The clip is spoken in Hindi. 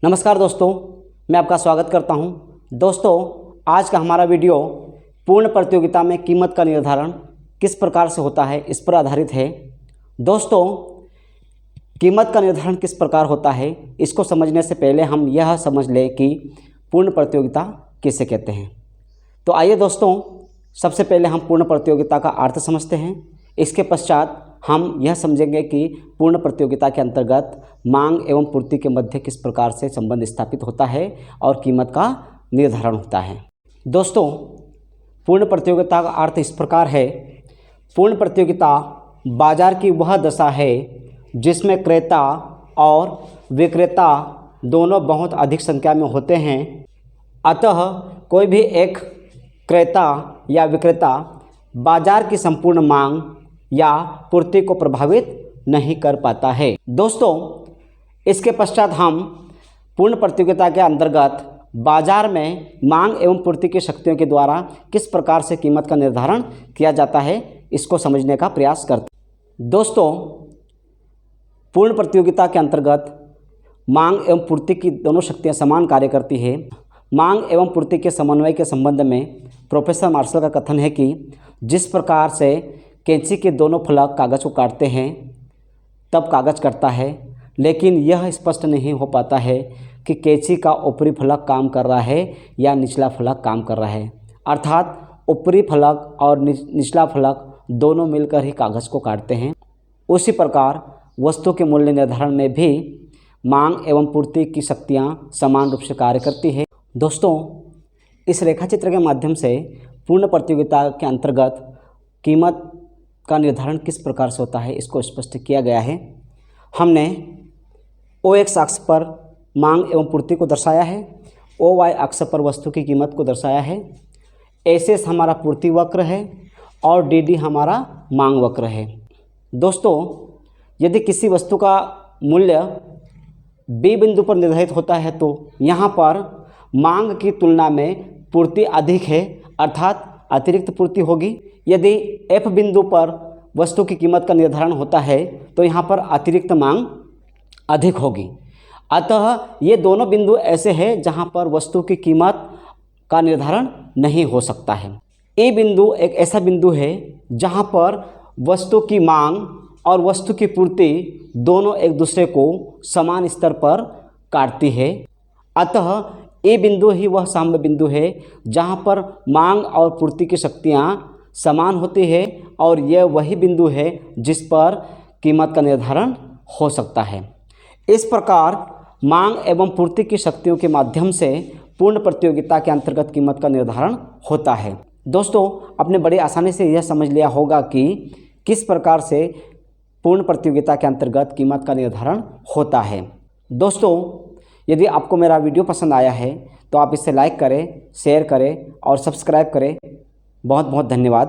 नमस्कार दोस्तों, मैं आपका स्वागत करता हूं। दोस्तों, आज का हमारा वीडियो पूर्ण प्रतियोगिता में कीमत का निर्धारण किस प्रकार से होता है इस पर आधारित है। दोस्तों, कीमत का निर्धारण किस प्रकार होता है इसको समझने से पहले हम यह समझ लें कि पूर्ण प्रतियोगिता किसे कहते हैं। तो आइए दोस्तों, सबसे पहले हम पूर्ण प्रतियोगिता का अर्थ समझते हैं। इसके पश्चात हम यह समझेंगे कि पूर्ण प्रतियोगिता के अंतर्गत मांग एवं पूर्ति के मध्य किस प्रकार से संबंध स्थापित होता है और कीमत का निर्धारण होता है। दोस्तों, पूर्ण प्रतियोगिता का अर्थ इस प्रकार है। पूर्ण प्रतियोगिता बाजार की वह दशा है जिसमें क्रेता और विक्रेता दोनों बहुत अधिक संख्या में होते हैं। अतः कोई भी एक क्रेता या विक्रेता बाजार की संपूर्ण मांग या पूर्ति को प्रभावित नहीं कर पाता है। दोस्तों, इसके पश्चात हम पूर्ण प्रतियोगिता के अंतर्गत बाजार में मांग एवं पूर्ति की शक्तियों के द्वारा किस प्रकार से कीमत का निर्धारण किया जाता है इसको समझने का प्रयास करते हैं। दोस्तों, पूर्ण प्रतियोगिता के अंतर्गत मांग एवं पूर्ति की दोनों शक्तियां समान कार्य करती है। मांग एवं पूर्ति के समन्वय के संबंध में प्रोफेसर मार्शल का कथन है कि जिस प्रकार से कैंची के दोनों फलक कागज़ को काटते हैं तब कागज़ कटता है, लेकिन यह स्पष्ट नहीं हो पाता है कि कैंची का ऊपरी फलक काम कर रहा है या निचला फलक काम कर रहा है। अर्थात ऊपरी फलक और निचला फलक दोनों मिलकर ही कागज़ को काटते हैं। उसी प्रकार वस्तु के मूल्य निर्धारण में भी मांग एवं पूर्ति की शक्तियाँ समान रूप से कार्य करती है। दोस्तों, इस रेखाचित्र के माध्यम से पूर्ण प्रतियोगिता के अंतर्गत कीमत का निर्धारण किस प्रकार से होता है इसको स्पष्ट किया गया है। हमने OX अक्ष पर मांग एवं पूर्ति को दर्शाया है, OY अक्ष पर वस्तु की कीमत को दर्शाया है, SS हमारा पूर्ति वक्र है और DD हमारा मांग वक्र है। दोस्तों, यदि किसी वस्तु का मूल्य B बिंदु पर निर्धारित होता है तो यहाँ पर मांग की तुलना में पूर्ति अधिक है, अर्थात अतिरिक्त पूर्ति होगी। यदि F बिंदु पर वस्तु की कीमत का निर्धारण होता है तो यहाँ पर अतिरिक्त मांग अधिक होगी। अतः ये दोनों बिंदु ऐसे हैं जहाँ पर वस्तु की कीमत का निर्धारण नहीं हो सकता है। E बिंदु एक ऐसा बिंदु है जहाँ पर वस्तु की मांग और वस्तु की पूर्ति दोनों एक दूसरे को समान स्तर पर काटती है। अतः ए बिंदु ही वह साम्य बिंदु है जहाँ पर मांग और पूर्ति की शक्तियाँ समान होती है और यह वही बिंदु है जिस पर कीमत का निर्धारण हो सकता है। इस प्रकार मांग एवं पूर्ति की शक्तियों के माध्यम से पूर्ण प्रतियोगिता के अंतर्गत कीमत का निर्धारण होता है। दोस्तों, आपने बड़ी आसानी से यह समझ लिया होगा कि किस प्रकार से पूर्ण प्रतियोगिता के अंतर्गत कीमत का निर्धारण होता है। दोस्तों, यदि आपको मेरा वीडियो पसंद आया है तो आप इसे लाइक करें, शेयर करें और सब्सक्राइब करें। बहुत बहुत धन्यवाद।